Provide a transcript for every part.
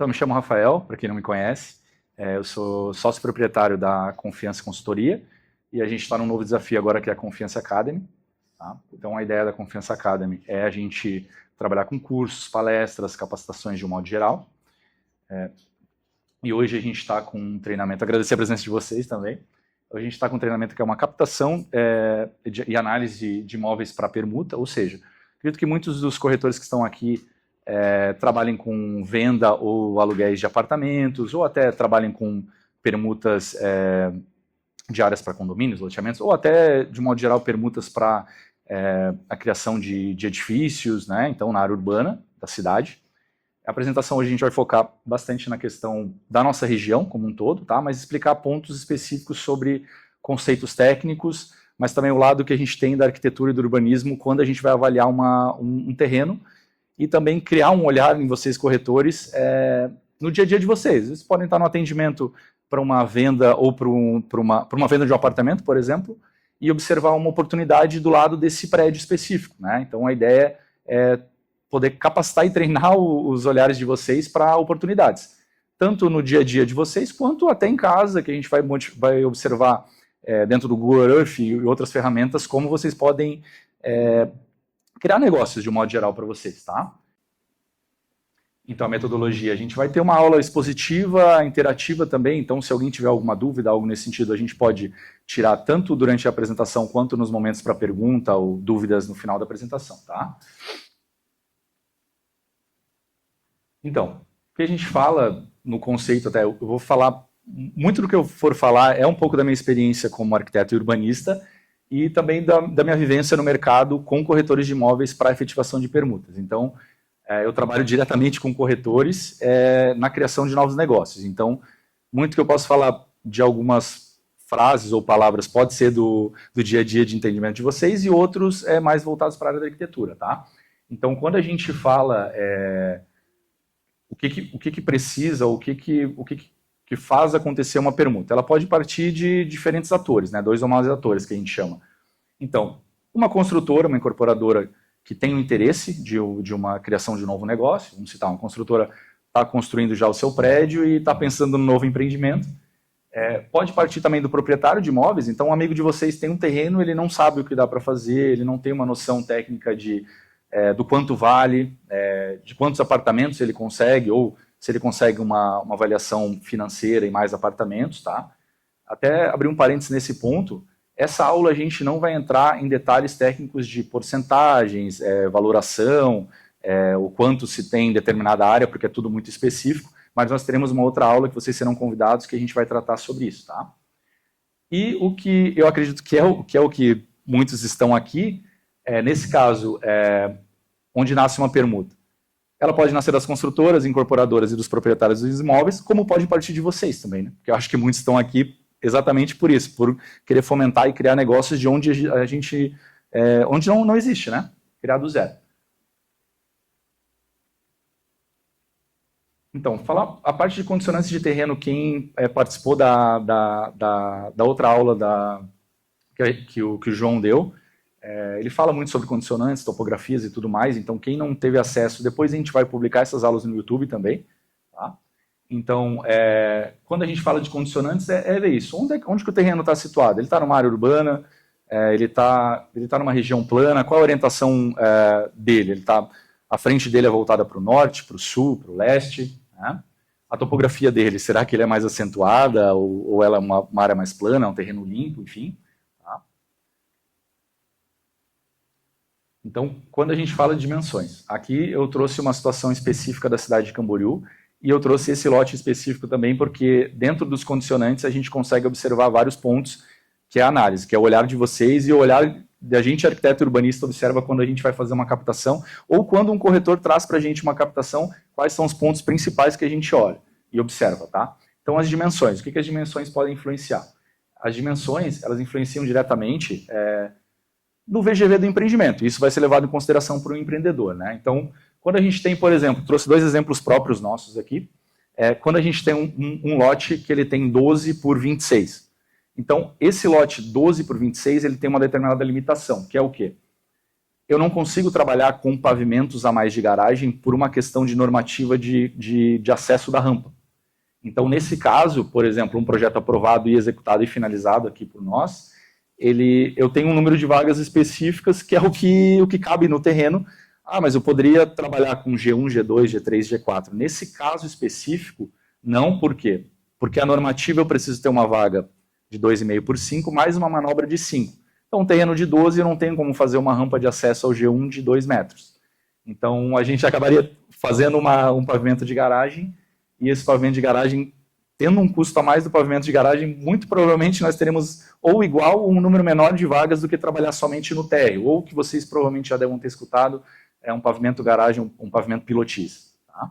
Então, me chamo Rafael, para quem não me conhece. Eu sou sócio proprietário da Confiança Consultoria e a gente está num novo desafio agora que é a Confiança Academy. Tá? Então, a ideia da Confiança Academy é a gente trabalhar com cursos, palestras, capacitações de um modo geral. E hoje a gente está com um treinamento, agradecer a presença de vocês também. Hoje a gente está com um treinamento que é uma captação e análise de imóveis para permuta, ou seja, acredito que muitos dos corretores que estão aqui trabalhem com venda ou aluguéis de apartamentos, ou até trabalhem com permutas de áreas para condomínios, loteamentos, ou até, de modo geral, permutas para a criação de edifícios, né? Então, na área urbana da cidade. A apresentação hoje a gente vai focar bastante na questão da nossa região como um todo, tá? Mas explicar pontos específicos sobre conceitos técnicos, mas também o lado que a gente tem da arquitetura e do urbanismo quando a gente vai avaliar um terreno e também criar um olhar em vocês, corretores, no dia a dia de vocês. Vocês podem estar no atendimento para uma venda ou para uma venda de um apartamento, por exemplo, e observar uma oportunidade do lado desse prédio específico, né? Então a ideia é poder capacitar e treinar os olhares de vocês para oportunidades, tanto no dia a dia de vocês, quanto até em casa, que a gente vai observar dentro do Google Earth e outras ferramentas, como vocês podem criar negócios de um modo geral para vocês, tá? Então, a metodologia, a gente vai ter uma aula expositiva, interativa também, então se alguém tiver alguma dúvida, algo nesse sentido, a gente pode tirar tanto durante a apresentação, quanto nos momentos para pergunta ou dúvidas no final da apresentação, tá? Então, o que a gente fala no conceito, até eu vou falar, muito do que eu for falar é um pouco da minha experiência como arquiteto e urbanista e também da minha vivência no mercado com corretores de imóveis para efetivação de permutas. Então, eu trabalho diretamente com corretores na criação de novos negócios. Então, muito que eu posso falar de algumas frases ou palavras pode ser do dia a dia de entendimento de vocês e outros mais voltados para a área da arquitetura, tá? Então, quando a gente fala o que precisa, o que faz acontecer uma permuta. Ela pode partir de diferentes atores, né? 2 ou mais atores que a gente chama. Então, uma construtora, uma incorporadora que tem o interesse de uma criação de um novo negócio, vamos citar, uma construtora está construindo já o seu prédio e está pensando no novo empreendimento. Pode partir também do proprietário de imóveis, então um amigo de vocês tem um terreno, ele não sabe o que dá para fazer, ele não tem uma noção técnica do quanto vale, de quantos apartamentos ele consegue, ou se ele consegue uma avaliação financeira em mais apartamentos, tá? Até abrir um parênteses nesse ponto, essa aula a gente não vai entrar em detalhes técnicos de porcentagens, valoração, o quanto se tem em determinada área, porque é tudo muito específico, mas nós teremos uma outra aula que vocês serão convidados que a gente vai tratar sobre isso, tá? E o que eu acredito que é o que muitos estão aqui, nesse caso, onde nasce uma permuta. Ela pode nascer das construtoras, incorporadoras e dos proprietários dos imóveis, como pode partir de vocês também, né? Porque eu acho que muitos estão aqui exatamente por isso, por querer fomentar e criar negócios de onde a gente, onde não existe, né? Criar do zero. Então, falar a parte de condicionantes de terreno, quem participou da outra aula que o João deu, ele fala muito sobre condicionantes, topografias e tudo mais, então quem não teve acesso, depois a gente vai publicar essas aulas no YouTube também, tá? Então, quando a gente fala de condicionantes, é isso. Onde que o terreno está situado? Ele está numa área urbana, ele tá numa região plana, qual a orientação dele? A frente dele é voltada para o norte, para o sul, para o leste, né? A topografia dele, será que ele é mais acentuada, ou ela é uma área mais plana, um terreno limpo, enfim. Então, quando a gente fala de dimensões, aqui eu trouxe uma situação específica da cidade de Camboriú, e eu trouxe esse lote específico também porque dentro dos condicionantes a gente consegue observar vários pontos, que é a análise, que é o olhar de vocês e o olhar da gente, arquiteto e urbanista, observa quando a gente vai fazer uma captação, ou quando um corretor traz para a gente uma captação, quais são os pontos principais que a gente olha e observa, tá? Então, as dimensões, o que as dimensões podem influenciar? As dimensões, elas influenciam diretamente no VGV do empreendimento. Isso vai ser levado em consideração por um empreendedor, né? Então, quando a gente tem, por exemplo, trouxe 2 exemplos próprios nossos aqui, quando a gente tem um lote que ele tem 12 por 26. Então, esse lote 12 por 26, ele tem uma determinada limitação, que é o quê? eu não consigo trabalhar com pavimentos a mais de garagem por uma questão de normativa de acesso da rampa. Então, nesse caso, por exemplo, um projeto aprovado e executado e finalizado aqui por nós, eu tenho um número de vagas específicas que é o que cabe no terreno. Ah, mas eu poderia trabalhar com G1, G2, G3, G4. Nesse caso específico, não. Por quê? Porque a normativa eu preciso ter uma vaga de 2,5 por 5, mais uma manobra de 5. Então, um terreno de 12, eu não tenho como fazer uma rampa de acesso ao G1 de 2 metros. Então, a gente acabaria fazendo um pavimento de garagem, e esse pavimento de garagem, tendo um custo a mais do pavimento de garagem, muito provavelmente nós teremos ou igual ou um número menor de vagas do que trabalhar somente no térreo, ou que vocês provavelmente já devem ter escutado, é um pavimento garagem, um pavimento pilotis. Tá?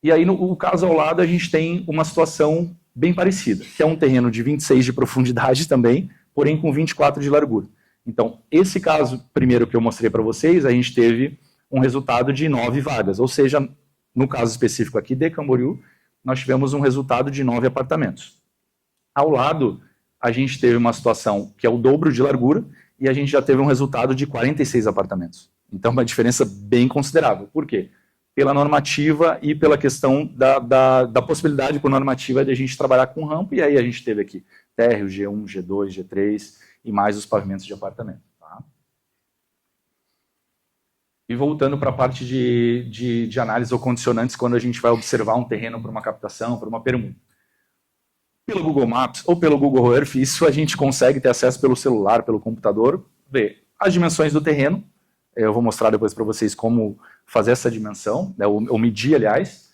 E aí, no caso ao lado, a gente tem uma situação bem parecida, que é um terreno de 26 de profundidade também, porém com 24 de largura. Então, esse caso primeiro que eu mostrei para vocês, a gente teve um resultado de 9 vagas, ou seja, no caso específico aqui de Camboriú, nós tivemos um resultado de 9 apartamentos. Ao lado, a gente teve uma situação que é o dobro de largura, e a gente já teve um resultado de 46 apartamentos. Então, uma diferença bem considerável. Por quê? Pela normativa e pela questão da possibilidade por normativa de a gente trabalhar com rampa, e aí a gente teve aqui térreo, G1, G2, G3 e mais os pavimentos de apartamento. Tá? E voltando para a parte de análise ou condicionantes, quando a gente vai observar um terreno para uma captação, para uma permuta. Pelo Google Maps ou pelo Google Earth, isso a gente consegue ter acesso pelo celular, pelo computador, ver as dimensões do terreno. Eu vou mostrar depois para vocês como fazer essa dimensão, né, ou medir, aliás,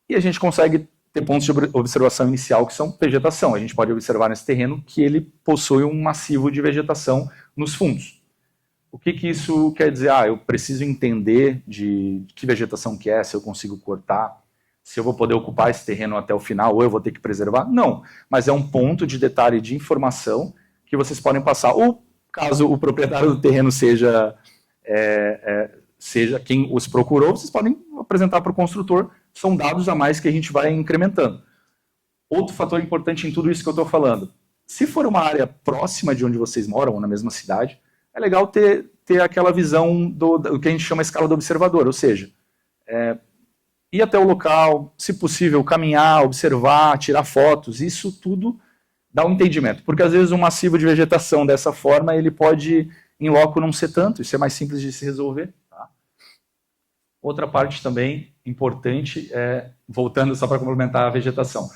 e a gente consegue ter pontos de observação inicial que são vegetação. A gente pode observar nesse terreno que ele possui um massivo de vegetação nos fundos. O que isso quer dizer? Eu preciso entender de que vegetação que é, se eu consigo cortar, se eu vou poder ocupar esse terreno até o final, ou eu vou ter que preservar? Não, mas é um ponto de detalhe de informação que vocês podem passar. Ou caso o proprietário do terreno seja quem os procurou, vocês podem apresentar para o construtor, são dados a mais que a gente vai incrementando. Outro fator importante em tudo isso que eu estou falando, se for uma área próxima de onde vocês moram, ou na mesma cidade, é legal ter aquela visão do que a gente chama escala do observador, ou seja, ir até o local, se possível, caminhar, observar, tirar fotos, isso tudo dá um entendimento, porque às vezes um massivo de vegetação dessa forma, ele pode, em loco, não ser tanto, isso é mais simples de se resolver. Tá? Outra parte também importante, voltando só para complementar a vegetação.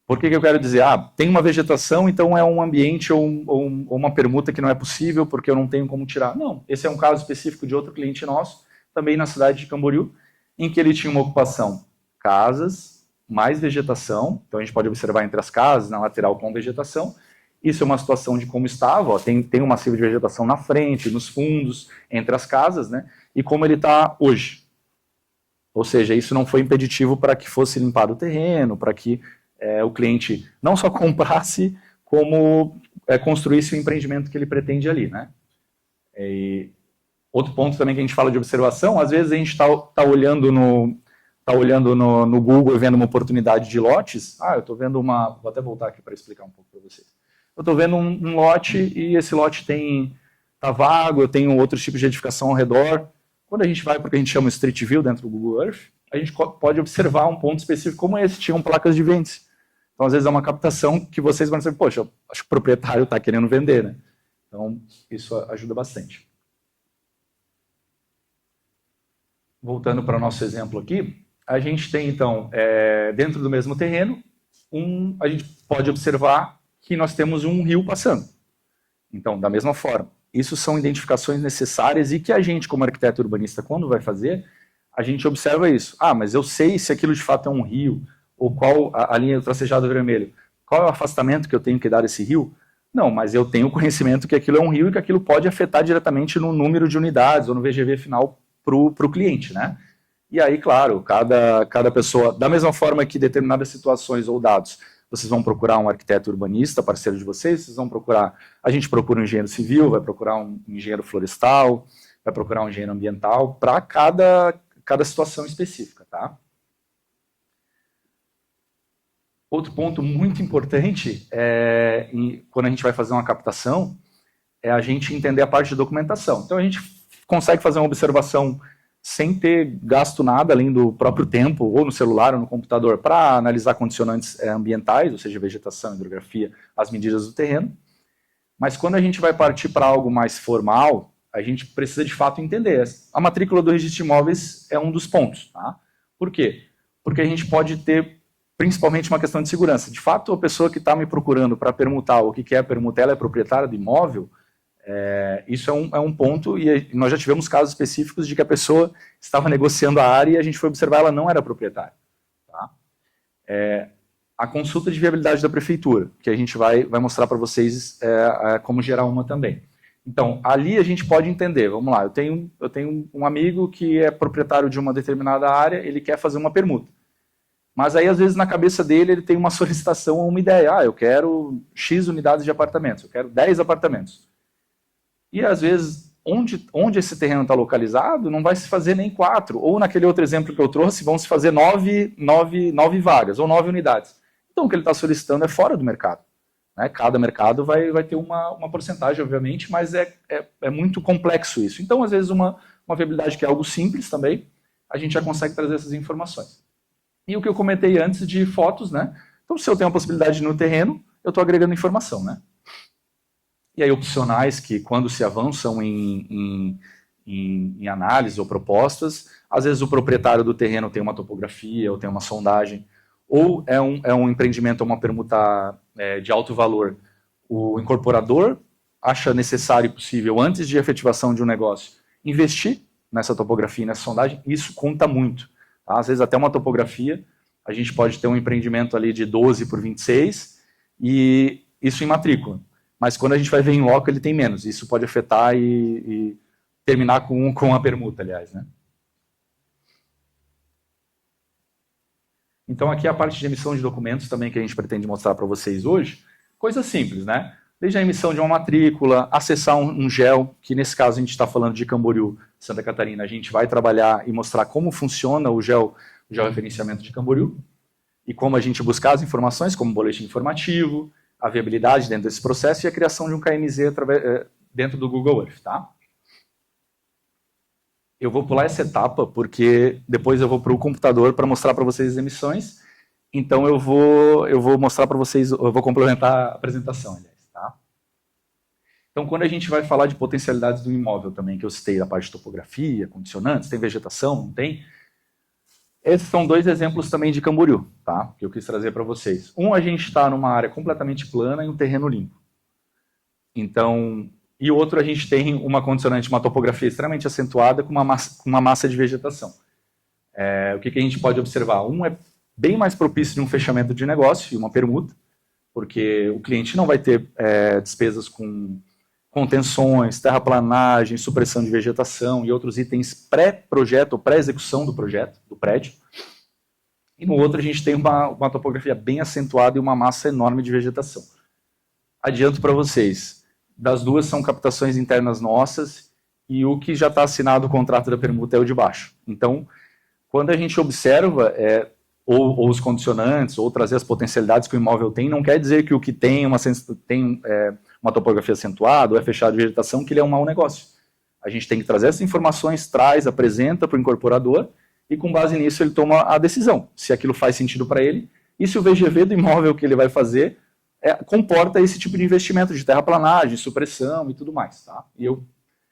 Por que eu quero dizer? Tem uma vegetação, então é um ambiente ou uma permuta que não é possível, porque eu não tenho como tirar. Não, esse é um caso específico de outro cliente nosso, também na cidade de Camboriú, em que ele tinha uma ocupação casas, mais vegetação, então a gente pode observar entre as casas, na lateral com vegetação. Isso é uma situação de como estava, tem um massivo de vegetação na frente, nos fundos, entre as casas, né? E como ele está hoje. Ou seja, isso não foi impeditivo para que fosse limpado o terreno, para que o cliente não só comprasse, como construísse o empreendimento que ele pretende ali, né? E outro ponto também que a gente fala de observação, às vezes a gente está olhando no Google e vendo uma oportunidade de lotes. Eu estou vendo vou até voltar aqui para explicar um pouco para vocês. Eu estou vendo um lote e esse lote está vago, eu tenho outros tipos de edificação ao redor. Quando a gente vai para o que a gente chama Street View dentro do Google Earth, a gente pode observar um ponto específico como esse, tinham placas de vendas. Então, às vezes, é uma captação que vocês vão dizer, poxa, acho que o proprietário está querendo vender, né? Então, isso ajuda bastante. Voltando para o nosso exemplo aqui, a gente tem, então, dentro do mesmo terreno, a gente pode observar que nós temos um rio passando. Então, da mesma forma, isso são identificações necessárias e que a gente, como arquiteto urbanista, quando vai fazer, a gente observa isso. Mas eu sei se aquilo de fato é um rio, ou qual a linha do tracejado vermelho, qual é o afastamento que eu tenho que dar desse rio? Não, mas eu tenho conhecimento que aquilo é um rio e que aquilo pode afetar diretamente no número de unidades ou no VGV final para o cliente, né? E aí, claro, cada pessoa, da mesma forma que determinadas situações ou dados, vocês vão procurar um arquiteto urbanista, parceiro de vocês vão procurar, a gente procura um engenheiro civil, vai procurar um engenheiro florestal, vai procurar um engenheiro ambiental, para cada situação específica, tá? Outro ponto muito importante, quando a gente vai fazer uma captação, é a gente entender a parte de documentação. Então a gente consegue fazer uma observação sem ter gasto nada, além do próprio tempo, ou no celular ou no computador, para analisar condicionantes ambientais, ou seja, vegetação, hidrografia, as medidas do terreno. Mas quando a gente vai partir para algo mais formal, a gente precisa de fato entender. A matrícula do registro de imóveis é um dos pontos. Tá? Por quê? Porque a gente pode ter principalmente uma questão de segurança. De fato, a pessoa que está me procurando para permutar o que é permutar, ela é proprietária do imóvel, isso é um ponto, e nós já tivemos casos específicos de que a pessoa estava negociando a área e a gente foi observar, ela não era proprietária. Tá? A consulta de viabilidade da prefeitura, que a gente vai mostrar para vocês como gerar uma também. Então, ali a gente pode entender, vamos lá, eu tenho um amigo que é proprietário de uma determinada área, ele quer fazer uma permuta. Mas aí, às vezes, na cabeça dele, ele tem uma solicitação ou uma ideia. Eu quero X unidades de apartamentos, eu quero 10 apartamentos. E, às vezes, onde esse terreno está localizado, não vai se fazer nem 4. Ou, naquele outro exemplo que eu trouxe, vão se fazer 9 vagas, ou 9 unidades. Então, o que ele está solicitando é fora do mercado. Né? Cada mercado vai ter uma porcentagem, obviamente, mas é muito complexo isso. Então, às vezes, uma viabilidade que é algo simples também, a gente já consegue trazer essas informações. E o que eu comentei antes de fotos, né? Então, se eu tenho a possibilidade no terreno, eu estou agregando informação, né? E aí, opcionais que, quando se avançam em análise ou propostas, às vezes o proprietário do terreno tem uma topografia ou tem uma sondagem, ou é um empreendimento, uma permuta de alto valor. O incorporador acha necessário e possível, antes de efetivação de um negócio, investir nessa topografia e nessa sondagem. Isso conta muito. Tá? Às vezes até uma topografia, a gente pode ter um empreendimento ali de 12 por 26 e isso em matrícula. Mas quando a gente vai ver em loco, ele tem menos. Isso pode afetar e terminar com a permuta, aliás. Né? Então aqui é a parte de emissão de documentos também que a gente pretende mostrar para vocês hoje. Coisa simples, né? Desde a emissão de uma matrícula, acessar um GEL, que nesse caso a gente está falando de Camboriú, Santa Catarina, a gente vai trabalhar e mostrar como funciona o georreferenciamento de Camboriú e como a gente buscar as informações, como boletim informativo, a viabilidade dentro desse processo e a criação de um KMZ dentro do Google Earth. Tá? Eu vou pular essa etapa porque depois eu vou para o computador para mostrar para vocês as emissões, então eu vou mostrar para vocês, eu vou complementar a apresentação, aliás. Tá? Então, quando a gente vai falar de potencialidades do imóvel também, que eu citei da parte de topografia, condicionantes, tem vegetação, não tem? Esses são dois exemplos também de Camboriú, tá? Que eu quis trazer para vocês. A gente está numa área completamente plana e um terreno limpo. Então, e o outro a gente tem uma condicionante, uma topografia extremamente acentuada com uma massa de vegetação. O que a gente pode observar? É bem mais propício de um fechamento de negócio e uma permuta, porque o cliente não vai ter despesas com contenções, terraplanagem, supressão de vegetação e outros itens pré-projeto ou pré-execução do projeto, do prédio. E no outro a gente tem uma topografia bem acentuada e uma massa enorme de vegetação. Adianto para vocês, das duas são captações internas nossas e o que já está assinado o contrato da permuta é o de baixo. Então, quando a gente observa ou os condicionantes, ou trazer as potencialidades que o imóvel tem, não quer dizer que o que tem uma topografia acentuada, ou é fechado de vegetação, que ele é um mau negócio. A gente tem que trazer essas informações, apresenta para o incorporador, e com base nisso ele toma a decisão, se aquilo faz sentido para ele, e se o VGV do imóvel que ele vai fazer comporta esse tipo de investimento de terraplanagem, supressão e tudo mais. Tá? E eu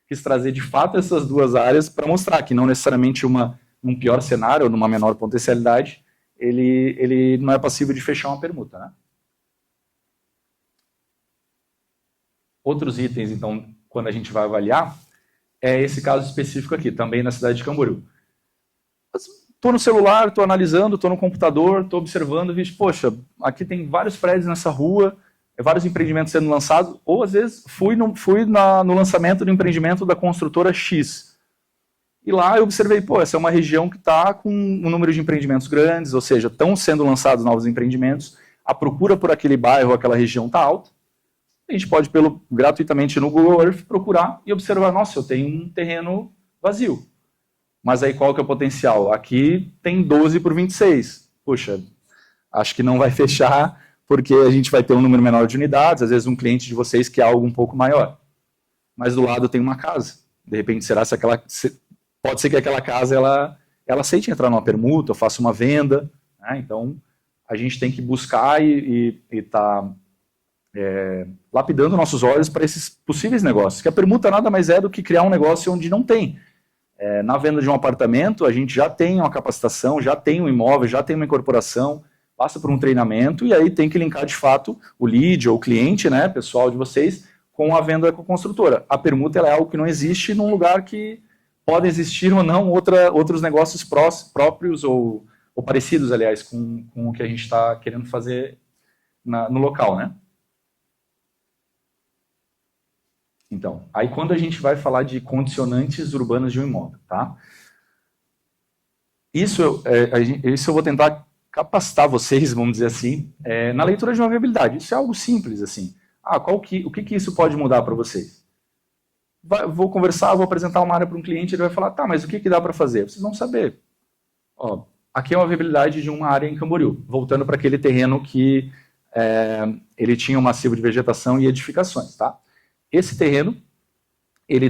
quis trazer de fato essas duas áreas para mostrar que não necessariamente num pior cenário ou numa menor potencialidade, ele não é passível de fechar uma permuta. Né? Outros itens, então, quando a gente vai avaliar, é esse caso específico aqui, também na cidade de Camboriú. Estou no celular, estou analisando, estou no computador, estou observando, vejo, poxa, aqui tem vários prédios nessa rua, vários empreendimentos sendo lançados, ou às vezes fui no lançamento do empreendimento da construtora X. E lá eu observei, essa é uma região que está com um número de empreendimentos grandes, ou seja, estão sendo lançados novos empreendimentos, a procura por aquele bairro, aquela região está alta. A gente pode, gratuitamente no Google Earth, procurar e observar, nossa, eu tenho um terreno vazio. Mas aí qual que é o potencial? Aqui tem 12 por 26. Puxa, acho que não vai fechar, porque a gente vai ter um número menor de unidades, às vezes um cliente de vocês quer algo um pouco maior. mas do lado tem uma casa. De repente, pode ser que aquela casa ela aceite entrar numa permuta, ou faça uma venda, né? Então, a gente tem que buscar e tá lapidando nossos olhos para esses possíveis negócios. Que a permuta nada mais é do que criar um negócio onde não tem. Na venda de um apartamento, a gente já tem uma capacitação, já tem um imóvel, já tem uma incorporação, passa por um treinamento e aí tem que linkar de fato o lead ou o cliente, né, pessoal de vocês, com a venda com a construtora. A permuta ela é algo que não existe num lugar que pode existir ou não outros negócios próprios ou parecidos, aliás, com o que a gente está querendo fazer no local, né? Então, aí quando a gente vai falar de condicionantes urbanas de um imóvel, tá? Isso eu vou tentar capacitar vocês, vamos dizer assim, na leitura de uma viabilidade. Isso é algo simples, assim. O que isso pode mudar para vocês? Vou conversar, vou apresentar uma área para um cliente, ele vai falar, tá, mas o que dá para fazer? Vocês vão saber. Ó, aqui é uma viabilidade de uma área em Camboriú, voltando para aquele terreno que ele tinha um massivo de vegetação e edificações, tá? Esse terreno, ele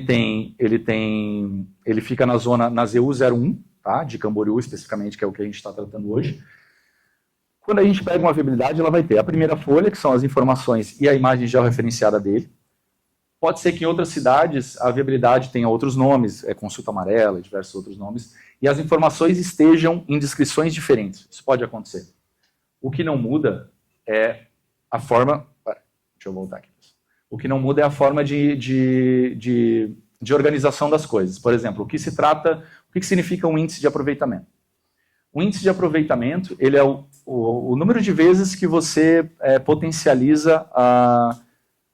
fica na zona, na ZU01, tá? De Camboriú especificamente, que é o que a gente está tratando hoje. Quando a gente pega uma viabilidade, ela vai ter a primeira folha, que são as informações e a imagem georreferenciada dele. Pode ser que em outras cidades a viabilidade tenha outros nomes, consulta amarela, diversos outros nomes, e as informações estejam em descrições diferentes. Isso pode acontecer. O que não muda é a forma... Deixa eu voltar aqui. O que não muda é a forma de organização das coisas. Por exemplo, o que significa um índice de aproveitamento? O índice de aproveitamento ele é o número de vezes que você potencializa a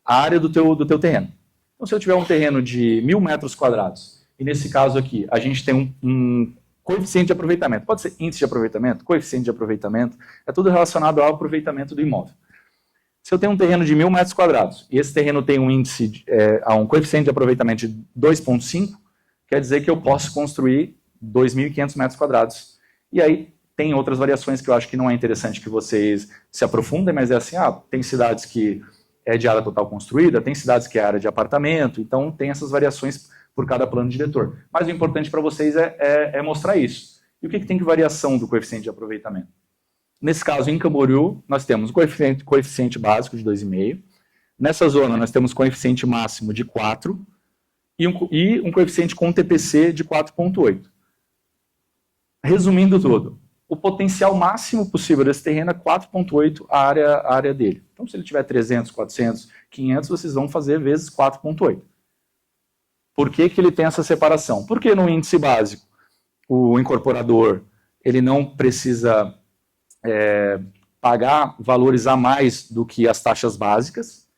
área do teu terreno. Então, se eu tiver um terreno de 1.000 metros quadrados, e nesse caso aqui, a gente tem um coeficiente de aproveitamento. Pode ser índice de aproveitamento, coeficiente de aproveitamento, é tudo relacionado ao aproveitamento do imóvel. Se eu tenho um terreno de 1.000 metros quadrados e esse terreno tem um índice, um coeficiente de aproveitamento de 2,5, quer dizer que eu posso construir 2.500 metros quadrados. E aí tem outras variações que eu acho que não é interessante que vocês se aprofundem, mas é assim, tem cidades que é de área total construída, tem cidades que é área de apartamento, então tem essas variações por cada plano diretor. Mas o importante para vocês é mostrar isso. E o que tem de variação do coeficiente de aproveitamento? Nesse caso, em Camboriú, nós temos o coeficiente básico de 2,5. Nessa zona, nós temos coeficiente máximo de 4 e um coeficiente com TPC de 4,8. Resumindo tudo, o potencial máximo possível desse terreno é 4,8 a área dele. Então, se ele tiver 300, 400, 500, vocês vão fazer vezes 4,8. Por que ele tem essa separação? Porque no índice básico, o incorporador ele não precisa pagar valores a mais do que as taxas básicas.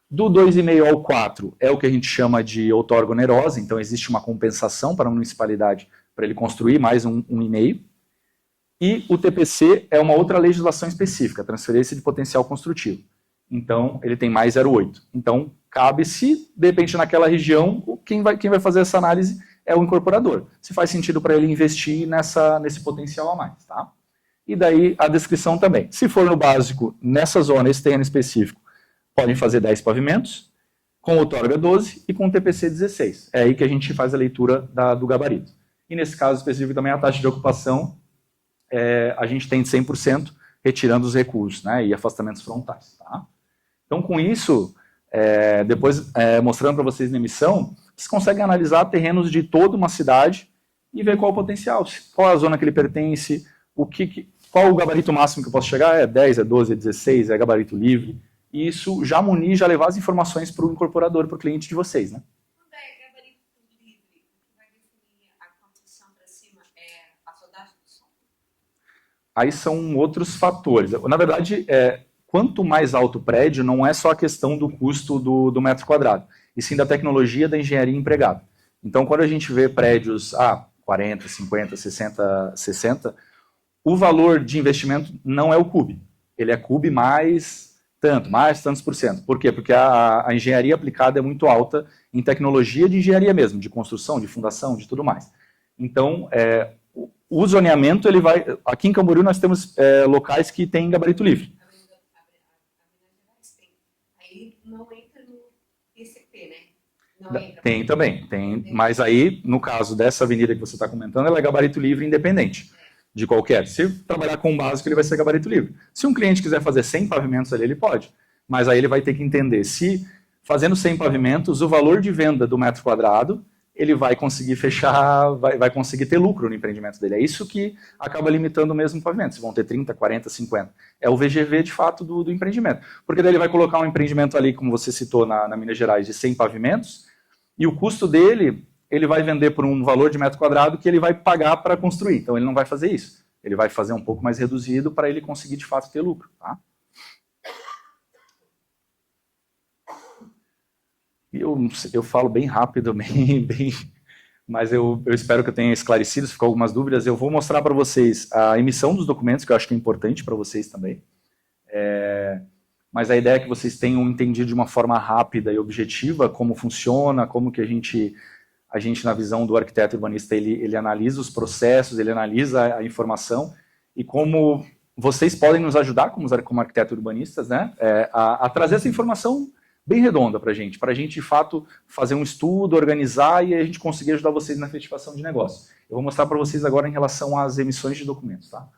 Do 2,5 ao 4 é o que a gente chama de outorga onerosa, então existe uma compensação para a municipalidade para ele construir mais 1,5. E o TPC é uma outra legislação específica, transferência de potencial construtivo. Então, ele tem mais 0,8. Então, cabe-se, de repente, naquela região, quem vai fazer essa análise é o incorporador. Se faz sentido para ele investir nesse potencial a mais, tá? E daí a descrição também. Se for no básico, nessa zona, esse terreno específico, podem fazer 10 pavimentos, com outorga 12 e com TPC 16. É aí que a gente faz a leitura do gabarito. E nesse caso específico também a taxa de ocupação, a gente tem de 100%, retirando os recursos, né, e afastamentos frontais. Tá? Então, com isso, depois mostrando para vocês na emissão, vocês conseguem analisar terrenos de toda uma cidade e ver qual o potencial, qual a zona que ele pertence, qual o gabarito máximo que eu posso chegar, é 10, é 12, é 16, é gabarito livre, e isso já munir, já levar as informações para o incorporador, para o cliente de vocês, né? Quando é gabarito livre, o que vai definir a construção para cima é a rodagem do som? Aí são outros fatores. Na verdade, quanto mais alto o prédio, não é só a questão do custo do metro quadrado, e sim da tecnologia da engenharia empregada. Então, quando a gente vê prédios 40, 50, 60, o valor de investimento não é o CUB. Ele é CUB mais tantos por cento. Por quê? Porque a engenharia aplicada é muito alta em tecnologia de engenharia mesmo, de construção, de fundação, de tudo mais. Então, o zoneamento, ele vai... Aqui em Camboriú nós temos locais que têm gabarito livre. Aí não entra no PCP, né? Não entra. Tem também, tem, mas aí, no caso dessa avenida que você está comentando, ela é gabarito livre independente de qualquer. Se trabalhar com o básico, ele vai ser gabarito livre. Se um cliente quiser fazer 100 pavimentos ali, ele pode, mas aí ele vai ter que entender se, fazendo 100 pavimentos, o valor de venda do metro quadrado, ele vai conseguir fechar, vai conseguir ter lucro no empreendimento dele. É isso que acaba limitando o mesmo pavimento. Se vão ter 30, 40, 50. É o VGV, de fato, do empreendimento. Porque daí ele vai colocar um empreendimento ali, como você citou, na Minas Gerais, de 100 pavimentos, e o custo dele, ele vai vender por um valor de metro quadrado que ele vai pagar para construir. Então ele não vai fazer isso. Ele vai fazer um pouco mais reduzido para ele conseguir de fato ter lucro. Tá? E eu falo bem rápido, mas eu espero que eu tenha esclarecido, se ficou algumas dúvidas. Eu vou mostrar para vocês a emissão dos documentos, que eu acho que é importante para vocês também. Mas a ideia é que vocês tenham entendido de uma forma rápida e objetiva como funciona, como que a gente na visão do arquiteto urbanista, ele analisa os processos, ele analisa a informação e como vocês podem nos ajudar como arquitetos urbanistas, né, a trazer essa informação bem redonda para a gente de fato fazer um estudo, organizar e a gente conseguir ajudar vocês na efetivação de negócio. Eu vou mostrar para vocês agora em relação às emissões de documentos, tá?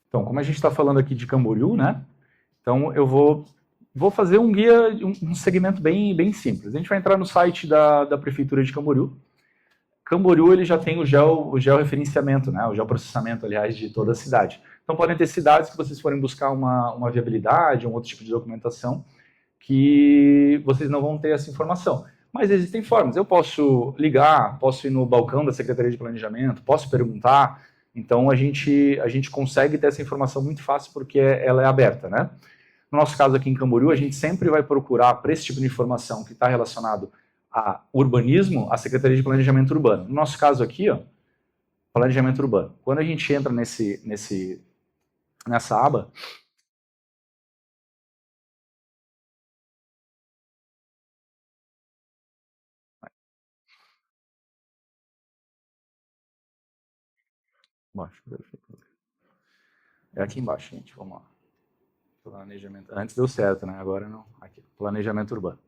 Então, como a gente está falando aqui de Camboriú, né? Então eu vou fazer um guia, um segmento bem simples. A gente vai entrar no site da Prefeitura de Camboriú. Camboriú ele já tem o georreferenciamento, né? O geoprocessamento, aliás, de toda a cidade. Então podem ter cidades que vocês forem buscar uma viabilidade, um outro tipo de documentação, que vocês não vão ter essa informação. Mas existem formas. Eu posso ligar, posso ir no balcão da Secretaria de Planejamento, posso perguntar. Então a gente consegue ter essa informação muito fácil porque ela é aberta, né? No nosso caso aqui em Camboriú, a gente sempre vai procurar, para esse tipo de informação que está relacionado a urbanismo, a Secretaria de Planejamento Urbano. No nosso caso aqui, ó, planejamento urbano. Quando a gente entra nessa aba, é aqui embaixo, gente, vamos lá. Planejamento. Antes deu certo, né? Agora não. Aqui, planejamento urbano.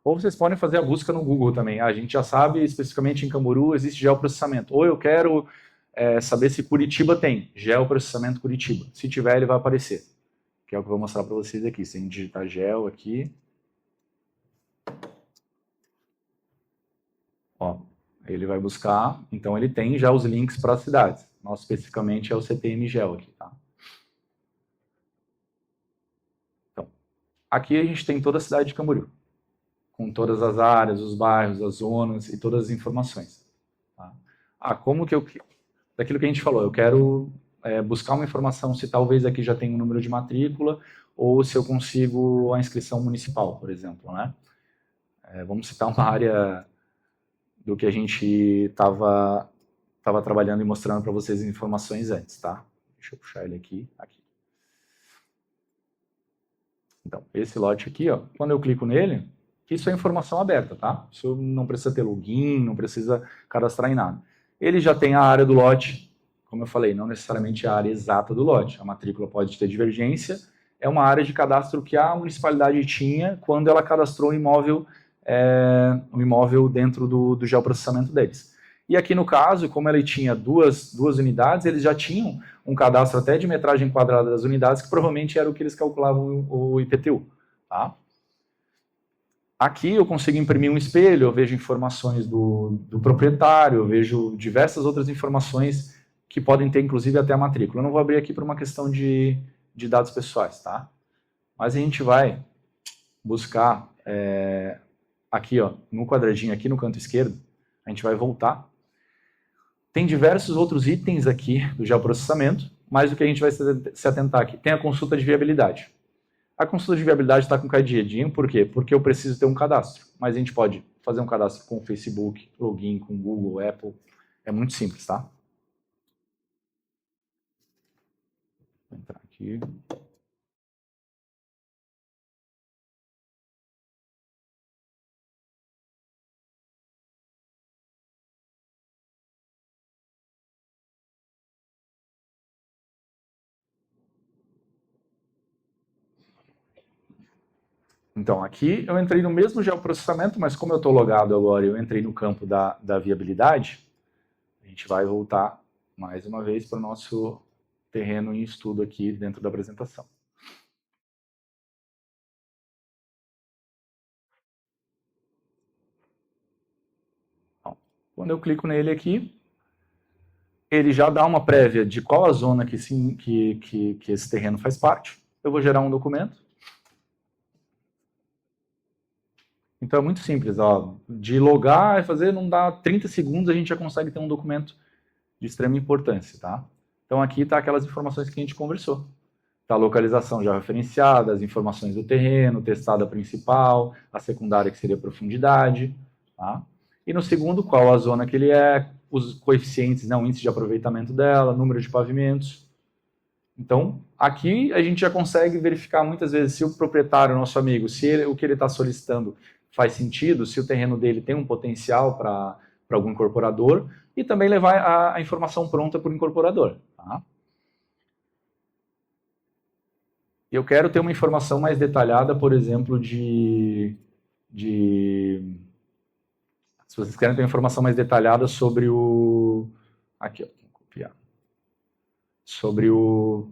Ou vocês podem fazer a busca no Google também. A gente já sabe, especificamente em Camboriú, existe geoprocessamento. Ou eu quero saber se Curitiba tem geoprocessamento Curitiba. Se tiver, ele vai aparecer. Que é o que eu vou mostrar para vocês aqui. Se a gente digitar geo aqui. Ó, ele vai buscar. Então ele tem já os links para as cidades. Nós especificamente é o CTM Geo aqui, tá? Então, aqui a gente tem toda a cidade de Camboriú, com todas as áreas, os bairros, as zonas e todas as informações. Tá? Como que eu... Daquilo que a gente falou, eu quero buscar uma informação se talvez aqui já tem um número de matrícula ou se eu consigo a inscrição municipal, por exemplo, né? Vamos citar uma área do que a gente estava trabalhando e mostrando para vocês as informações antes, tá? Deixa eu puxar ele aqui. Então, esse lote aqui, ó, quando eu clico nele, isso é informação aberta, tá? Isso não precisa ter login, não precisa cadastrar em nada. Ele já tem a área do lote, como eu falei, não necessariamente a área exata do lote. A matrícula pode ter divergência. É uma área de cadastro que a municipalidade tinha quando ela cadastrou um imóvel dentro do geoprocessamento deles. E aqui no caso, como ele tinha duas unidades, eles já tinham um cadastro até de metragem quadrada das unidades, que provavelmente era o que eles calculavam o IPTU. Tá? Aqui eu consigo imprimir um espelho, eu vejo informações do proprietário, eu vejo diversas outras informações que podem ter, inclusive, até a matrícula. Eu não vou abrir aqui por uma questão de dados pessoais, tá? Mas a gente vai buscar aqui, ó, no quadradinho aqui no canto esquerdo, a gente vai voltar. Tem diversos outros itens aqui do geoprocessamento, mas o que a gente vai se atentar aqui? Tem a consulta de viabilidade. A consulta de viabilidade está com cadeadinho, por quê? Porque eu preciso ter um cadastro. Mas a gente pode fazer um cadastro com o Facebook, login com Google, Apple. É muito simples, tá? Vou entrar aqui. Então, aqui eu entrei no mesmo geoprocessamento, mas como eu estou logado agora, eu entrei no campo da viabilidade, a gente vai voltar mais uma vez para o nosso terreno em estudo aqui dentro da apresentação. Então, quando eu clico nele aqui, ele já dá uma prévia de qual a zona que esse terreno faz parte. Eu vou gerar um documento. Então é muito simples, ó, de logar e fazer, não dá 30 segundos, a gente já consegue ter um documento de extrema importância, tá? Então aqui está aquelas informações que a gente conversou. Está a localização já referenciada, as informações do terreno, testada principal, a secundária que seria a profundidade, tá? E no segundo, qual a zona que ele é, os coeficientes, né, o índice de aproveitamento dela, número de pavimentos. Então, aqui a gente já consegue verificar muitas vezes se o proprietário, nosso amigo, se ele, o que ele está solicitando faz sentido, se o terreno dele tem um potencial para algum incorporador, e também levar a informação pronta para o incorporador. Tá? Eu quero ter uma informação mais detalhada, por exemplo, se vocês querem ter uma informação mais detalhada sobre o... Aqui, ó, vou copiar. Sobre o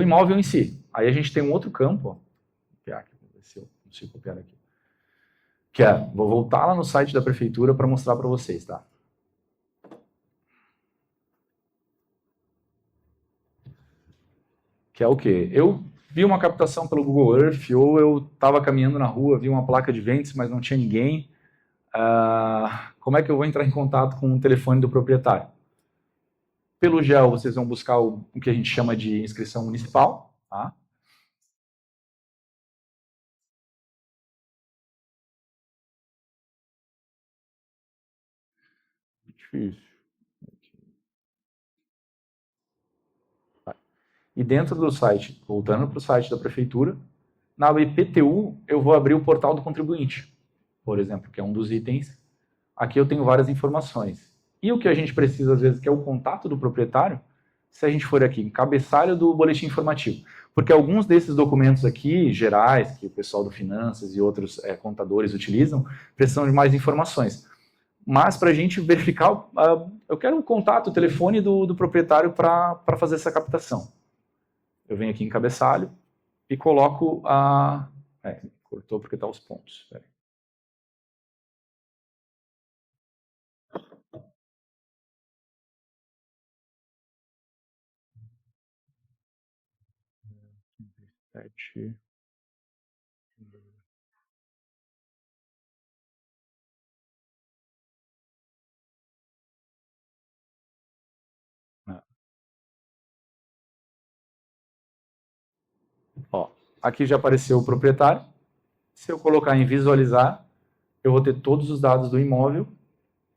imóvel em si. Aí a gente tem um outro campo, ó. Vou copiar aqui, vou ver se eu consigo copiar aqui. Que é, vou voltar lá no site da prefeitura para mostrar para vocês, tá? Que é o quê? Eu vi uma captação pelo Google Earth, ou eu estava caminhando na rua, vi uma placa de ventos, mas não tinha ninguém. Como é que eu vou entrar em contato com o telefone do proprietário? Pelo GEL, vocês vão buscar o que a gente chama de inscrição municipal, tá? Difícil. E dentro do site, voltando para o site da prefeitura, na IPTU eu vou abrir o portal do contribuinte, por exemplo, que é um dos itens. Aqui eu tenho várias informações. E o que a gente precisa, às vezes, que é o contato do proprietário, se a gente for aqui, em cabeçalho do boletim informativo. Porque alguns desses documentos aqui, gerais, que o pessoal do Finanças e outros contadores utilizam, precisam de mais informações. Mas para a gente verificar, eu quero o contato, o telefone do proprietário para fazer essa captação. Eu venho aqui em cabeçalho e coloco a... cortou porque está os pontos. Peraí. Ó, aqui já apareceu o proprietário. Se eu colocar em visualizar, eu vou ter todos os dados do imóvel,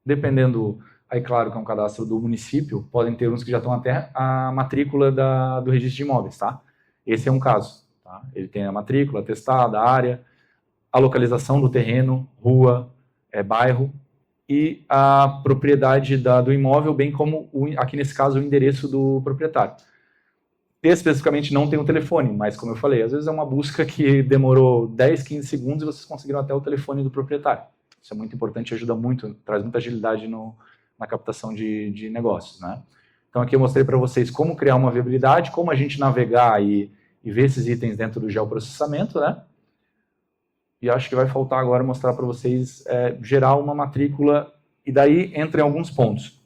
dependendo, aí claro que é um cadastro do município, podem ter uns que já estão até a matrícula do registro de imóveis, tá? Esse é um caso, tá? Ele tem a matrícula, atestada, a área, a localização do terreno, rua, bairro, e a propriedade do imóvel, bem como, aqui nesse caso, o endereço do proprietário. Especificamente não tem o telefone, mas como eu falei, às vezes é uma busca que demorou 10, 15 segundos e vocês conseguiram até o telefone do proprietário. Isso é muito importante, ajuda muito, traz muita agilidade na captação de negócios, né? Então aqui eu mostrei para vocês como criar uma viabilidade, como a gente navegar e ver esses itens dentro do geoprocessamento, né? E acho que vai faltar agora mostrar para vocês gerar uma matrícula, e daí entra em alguns pontos.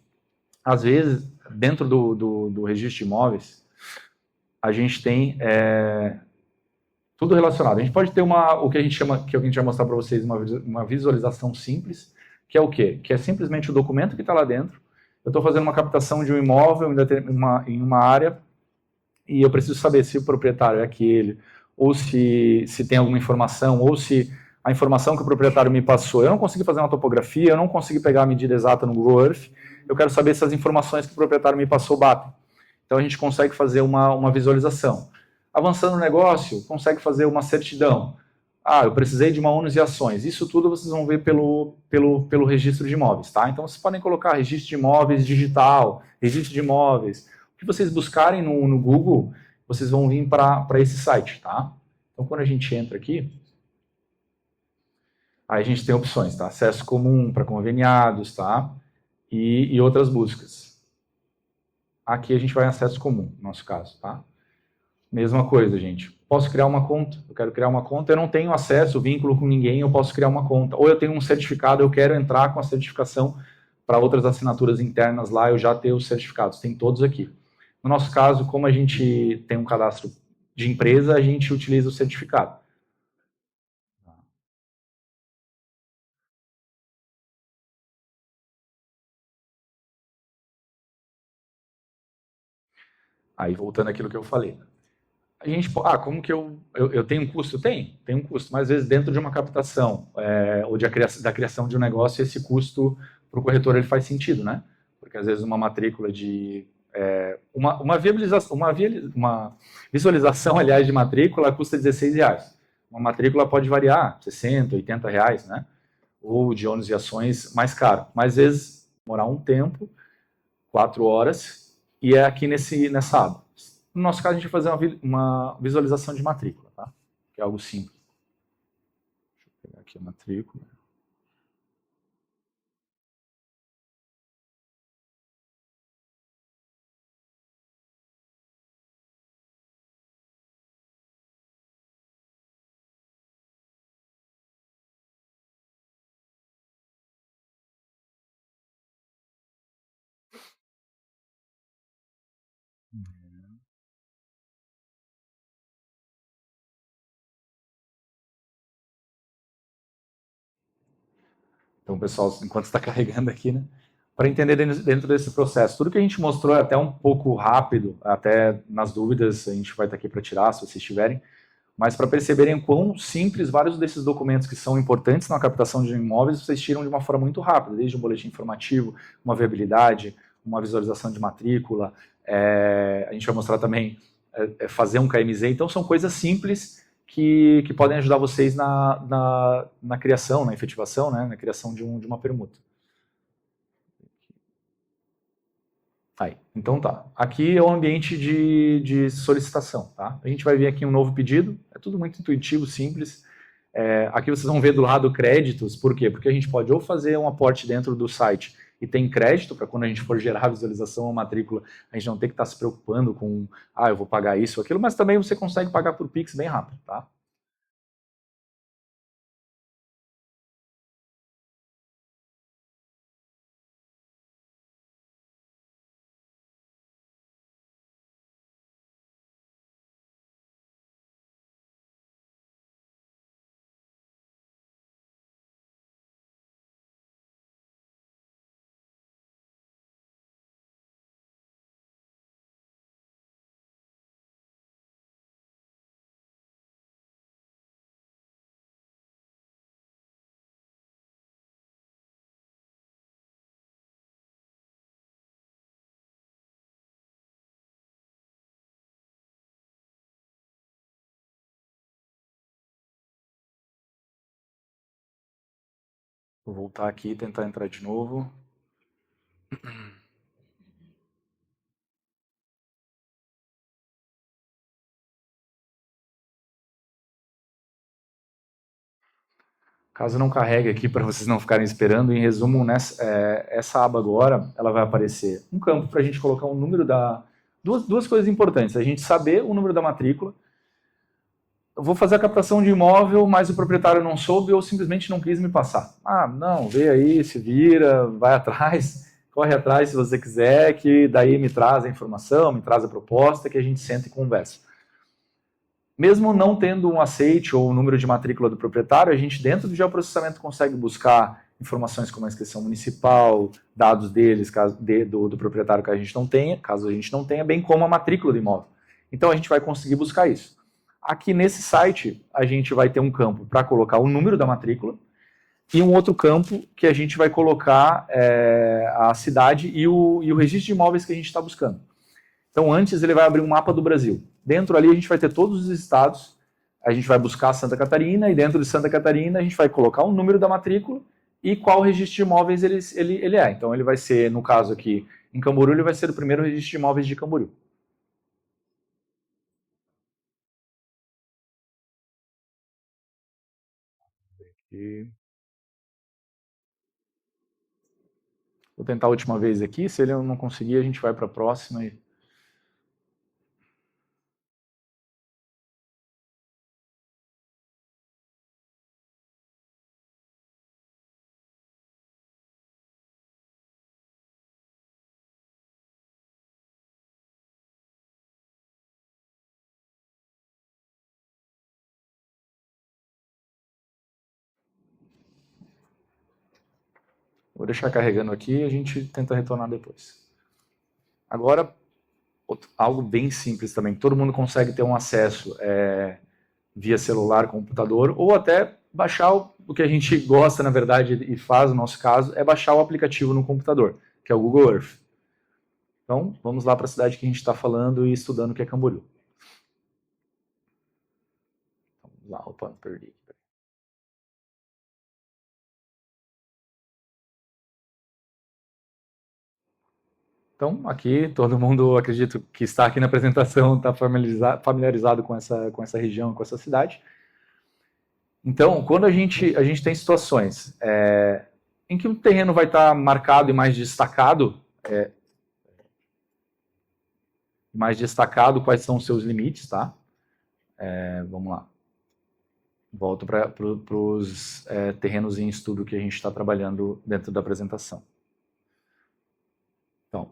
Às vezes, dentro do registro de imóveis, a gente tem tudo relacionado. A gente pode ter o que a gente chama, que a gente vai mostrar para vocês, uma visualização simples, que é o quê? Que é simplesmente o documento que está lá dentro. Eu estou fazendo uma captação de um imóvel em uma área e eu preciso saber se o proprietário é aquele, ou se tem alguma informação, ou se a informação que o proprietário me passou, eu não consegui fazer uma topografia, eu não consegui pegar a medida exata no Google Earth, eu quero saber se as informações que o proprietário me passou batem. Então a gente consegue fazer uma visualização. Avançando no negócio, consegue fazer uma certidão. Eu precisei de uma ônus e ações. Isso tudo vocês vão ver pelo registro de imóveis, tá? Então vocês podem colocar registro de imóveis digital, registro de imóveis. O que vocês buscarem no Google, vocês vão vir para esse site, tá? Então quando a gente entra aqui, Aí a gente tem opções, tá? Acesso comum para conveniados, tá? E outras buscas. Aqui a gente vai em acesso comum, no nosso caso, tá? Mesma coisa, gente. Posso criar uma conta? Eu quero criar uma conta, eu não tenho acesso, vínculo com ninguém, eu posso criar uma conta. Ou eu tenho um certificado, eu quero entrar com a certificação para outras assinaturas internas lá, eu já tenho os certificados, tem todos aqui. No nosso caso, como a gente tem um cadastro de empresa, a gente utiliza o certificado. Aí, voltando àquilo que eu falei. A gente, como que eu tenho um custo? Tem um custo, mas às vezes dentro de uma captação ou da criação de um negócio, esse custo para o corretor ele faz sentido, né? Porque às vezes uma matrícula de uma visualização, aliás, de matrícula custa R$ 16. Uma matrícula pode variar R$ 60, R$ 80, né? Ou de ônus e ações mais caro. Mas às vezes demorar um tempo, 4 horas, e é aqui nessa aba. No nosso caso, a gente vai fazer uma visualização de matrícula, tá? Que é algo simples. Deixa eu pegar aqui a matrícula. Então, pessoal, enquanto está carregando aqui, né? Para entender dentro desse processo, tudo que a gente mostrou é até um pouco rápido, até nas dúvidas a gente vai estar aqui para tirar, se vocês tiverem, mas para perceberem quão simples vários desses documentos que são importantes na captação de imóveis, vocês tiram de uma forma muito rápida, desde um boletim informativo, uma viabilidade, uma visualização de matrícula, a gente vai mostrar também fazer um KMZ, então são coisas simples que podem ajudar vocês na criação, na efetivação, né, na criação de uma permuta. Aí, então tá. Aqui é o ambiente de solicitação, tá? A gente vai ver aqui um novo pedido, é tudo muito intuitivo, simples. Aqui vocês vão ver do lado créditos, por quê? Porque a gente pode ou fazer um aporte dentro do site e tem crédito, para quando a gente for gerar a visualização ou matrícula, a gente não ter que estar se preocupando com, eu vou pagar isso ou aquilo, mas também você consegue pagar por Pix bem rápido, tá? Vou voltar aqui e tentar entrar de novo. Caso não carregue aqui para vocês não ficarem esperando, em resumo, essa aba agora ela vai aparecer um campo para a gente colocar um número da. Duas coisas importantes: a gente saber o número da matrícula. Eu vou fazer a captação de imóvel, mas o proprietário não soube ou simplesmente não quis me passar. Não, vê aí, se vira, vai atrás, corre atrás se você quiser, que daí me traz a informação, me traz a proposta, que a gente senta e conversa. Mesmo não tendo um aceite ou o número de matrícula do proprietário, a gente dentro do geoprocessamento consegue buscar informações como a inscrição municipal, dados deles, do proprietário caso a gente não tenha, bem como a matrícula do imóvel. Então a gente vai conseguir buscar isso. Aqui nesse site, a gente vai ter um campo para colocar o número da matrícula e um outro campo que a gente vai colocar a cidade e o registro de imóveis que a gente está buscando. Então, antes ele vai abrir um mapa do Brasil. Dentro ali a gente vai ter todos os estados, a gente vai buscar Santa Catarina, e dentro de Santa Catarina a gente vai colocar o número da matrícula e qual registro de imóveis ele é. Então, ele vai ser, no caso aqui, em Camboriú, ele vai ser o primeiro registro de imóveis de Camboriú. E Vou tentar a última vez aqui, se ele não conseguir, a gente vai para a próxima. Vou deixar carregando aqui e a gente tenta retornar depois. Agora, algo bem simples também. Todo mundo consegue ter um acesso via celular, computador, ou até baixar o que a gente gosta, na verdade, e faz no nosso caso, é baixar o aplicativo no computador, que é o Google Earth. Então, vamos lá para a cidade que a gente está falando e estudando, que é Camboriú. Vamos lá, opa, perdi. Então, aqui, todo mundo, acredito que está aqui na apresentação, está familiarizado com essa região, com essa cidade. Então, quando a gente tem situações em que o terreno vai estar marcado e mais destacado quais são os seus limites, tá? Vamos lá. Volto para os terrenos em estudo que a gente está trabalhando dentro da apresentação. Então,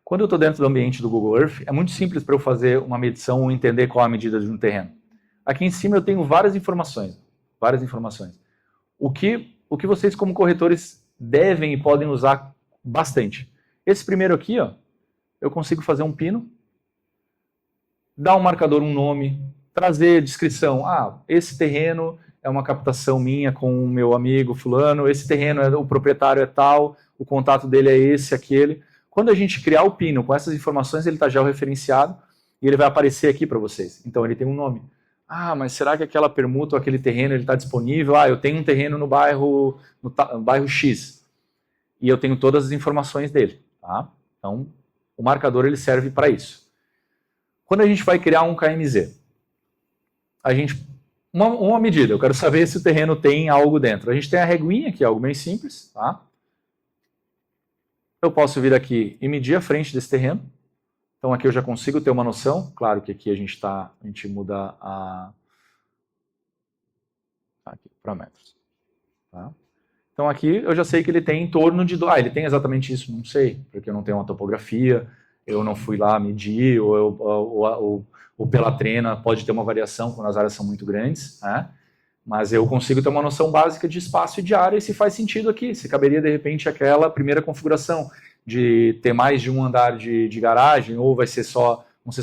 quando eu estou dentro do ambiente do Google Earth, é muito simples para eu fazer uma medição ou entender qual a medida de um terreno. Aqui em cima eu tenho várias informações. O que vocês como corretores devem e podem usar bastante. Esse primeiro aqui, ó, eu consigo fazer um pino, dar um marcador, um nome, trazer descrição. Esse terreno é uma captação minha com o meu amigo fulano, esse terreno, o proprietário é tal, o contato dele é esse, aquele. Quando a gente criar o pino com essas informações, ele está georreferenciado e ele vai aparecer aqui para vocês. Então ele tem um nome. Mas será que aquela permuta ou aquele terreno está disponível? Eu tenho um terreno no bairro X e eu tenho todas as informações dele. Tá? Então, o marcador ele serve para isso. Quando a gente vai criar um KMZ, uma medida, eu quero saber se o terreno tem algo dentro. A gente tem a reguinha, que é algo bem simples. Tá? Eu posso vir aqui e medir a frente desse terreno. Então aqui eu já consigo ter uma noção. Claro que aqui a gente muda aqui para metros. Tá? Então aqui eu já sei que ele tem em torno de... ele tem exatamente isso? Não sei, porque eu não tenho uma topografia, eu não fui lá medir, ou pela trena pode ter uma variação quando as áreas são muito grandes, né? Mas eu consigo ter uma noção básica de espaço e de área e se faz sentido aqui, se caberia de repente aquela primeira configuração de ter mais de um andar de garagem, ou vão ser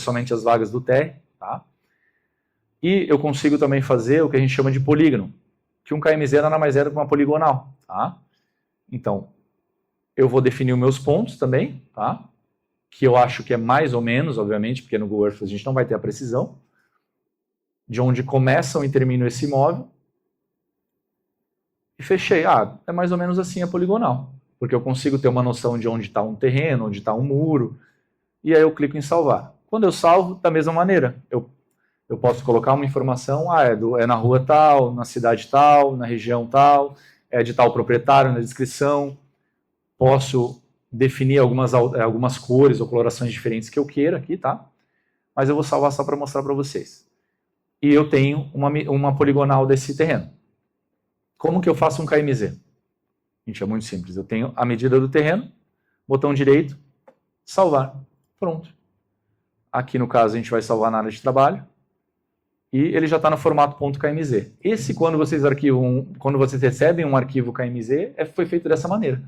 somente as vagas do térreo, tá? E eu consigo também fazer o que a gente chama de polígono, que um KMZ nada mais é do que uma poligonal, tá? Então, eu vou definir os meus pontos também, tá? Que eu acho que é mais ou menos, obviamente, porque no Google Earth a gente não vai ter a precisão, de onde começam e terminam esse imóvel, e fechei. É mais ou menos assim a poligonal, porque eu consigo ter uma noção de onde está um terreno, onde está um muro, e aí eu clico em salvar. Quando eu salvo, da mesma maneira, eu posso colocar uma informação, é na rua tal, na cidade tal, na região tal, é de tal proprietário na descrição, posso definir algumas cores ou colorações diferentes que eu queira aqui, tá? Mas eu vou salvar só para mostrar para vocês. E eu tenho uma poligonal desse terreno. Como que eu faço um KMZ? Gente, é muito simples. Eu tenho a medida do terreno, botão direito, salvar. Pronto. Aqui no caso a gente vai salvar na área de trabalho. E ele já está no formato .kmz. Esse, quando vocês recebem um arquivo KMZ, foi feito dessa maneira.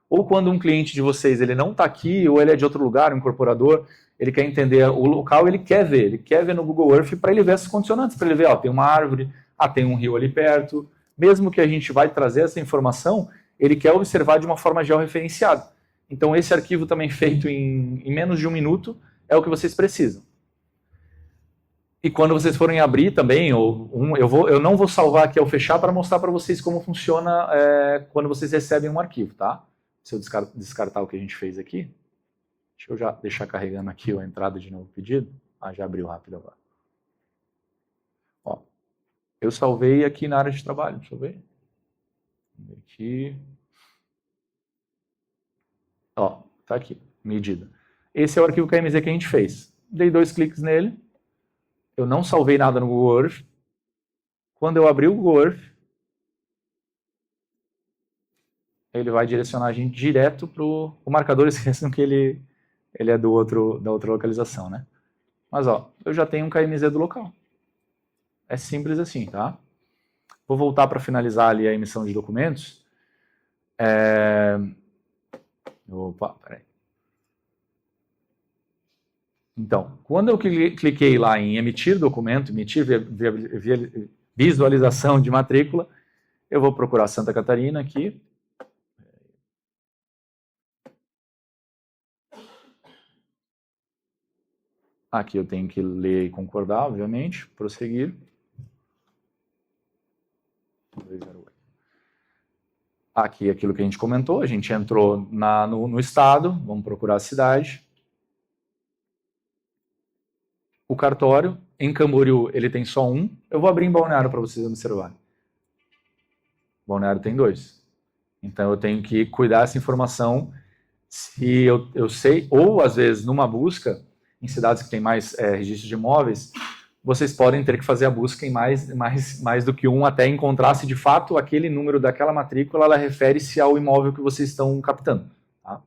Ou quando um cliente de vocês ele não está aqui, ou ele é de outro lugar, um incorporador, ele quer entender o local, ele quer ver no Google Earth para ele ver essas condicionantes, para ele ver, tem uma árvore, tem um rio ali perto. Mesmo que a gente vai trazer essa informação, ele quer observar de uma forma georreferenciada. Então esse arquivo também feito em menos de um minuto é o que vocês precisam. E quando vocês forem abrir também, eu não vou salvar aqui ao fechar para mostrar para vocês como funciona quando vocês recebem um arquivo, tá? Se eu descartar o que a gente fez aqui, deixa eu já deixar carregando aqui a entrada de novo pedido. Já abriu rápido agora. Ó, eu salvei aqui na área de trabalho, deixa eu ver. Aqui. Tá aqui, medida. Esse é o arquivo KMZ que a gente fez. Dei 2 cliques nele. Eu não salvei nada no Google Earth. Quando eu abrir o Google Earth, ele vai direcionar a gente direto para o marcador, esqueçam que ele é da outra localização, né? Mas, ó, eu já tenho um KMZ do local. É simples assim, tá? Vou voltar para finalizar ali a emissão de documentos. Opa, peraí. Então, quando eu cliquei lá em emitir documento, emitir visualização de matrícula, eu vou procurar Santa Catarina aqui. Aqui eu tenho que ler e concordar, obviamente, prosseguir. 208. Aqui aquilo que a gente comentou, a gente entrou no estado, vamos procurar a cidade. O cartório, em Camboriú, ele tem só um. Eu vou abrir em Balneário para vocês observarem. Balneário tem 2. Então eu tenho que cuidar dessa informação se eu sei, ou às vezes numa busca, em cidades que tem mais registros de imóveis, vocês podem ter que fazer a busca em mais do que um até encontrar se de fato aquele número daquela matrícula ela refere-se ao imóvel que vocês estão captando. Tá?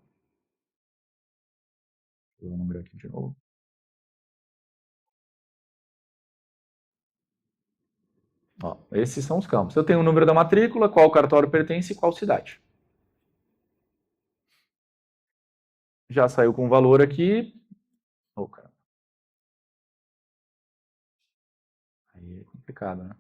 Vou o número aqui de novo. Ó, esses são os campos. Eu tenho o número da matrícula, qual cartório pertence e qual cidade. Já saiu com o valor aqui. Oh, caramba. Aí é complicado, né?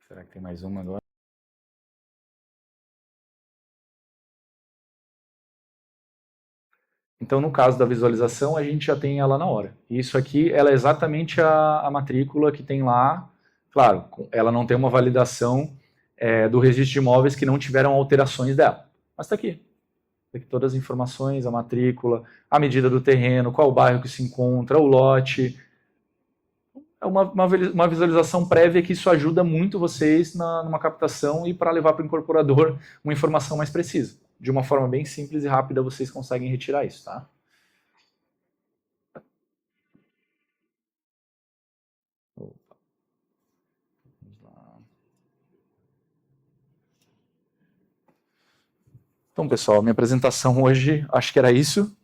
Será que tem mais uma agora? Então, no caso da visualização, a gente já tem ela na hora. Isso aqui, ela é exatamente a matrícula que tem lá. Claro, ela não tem uma validação do registro de imóveis que não tiveram alterações dela. Mas está aqui. Tá aqui todas as informações, a matrícula, a medida do terreno, qual o bairro que se encontra, o lote. É uma visualização prévia que isso ajuda muito vocês numa captação e para levar para o incorporador uma informação mais precisa. De uma forma bem simples e rápida vocês conseguem retirar isso, tá? Opa. Vamos lá. Então, pessoal, minha apresentação hoje, acho que era isso.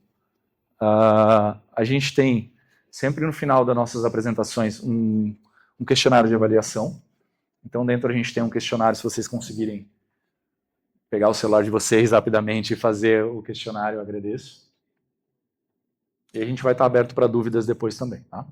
A gente tem, sempre no final das nossas apresentações, um questionário de avaliação. Então, dentro a gente tem um questionário, se vocês conseguirem pegar o celular de vocês rapidamente e fazer o questionário, eu agradeço. E a gente vai estar aberto para dúvidas depois também, tá?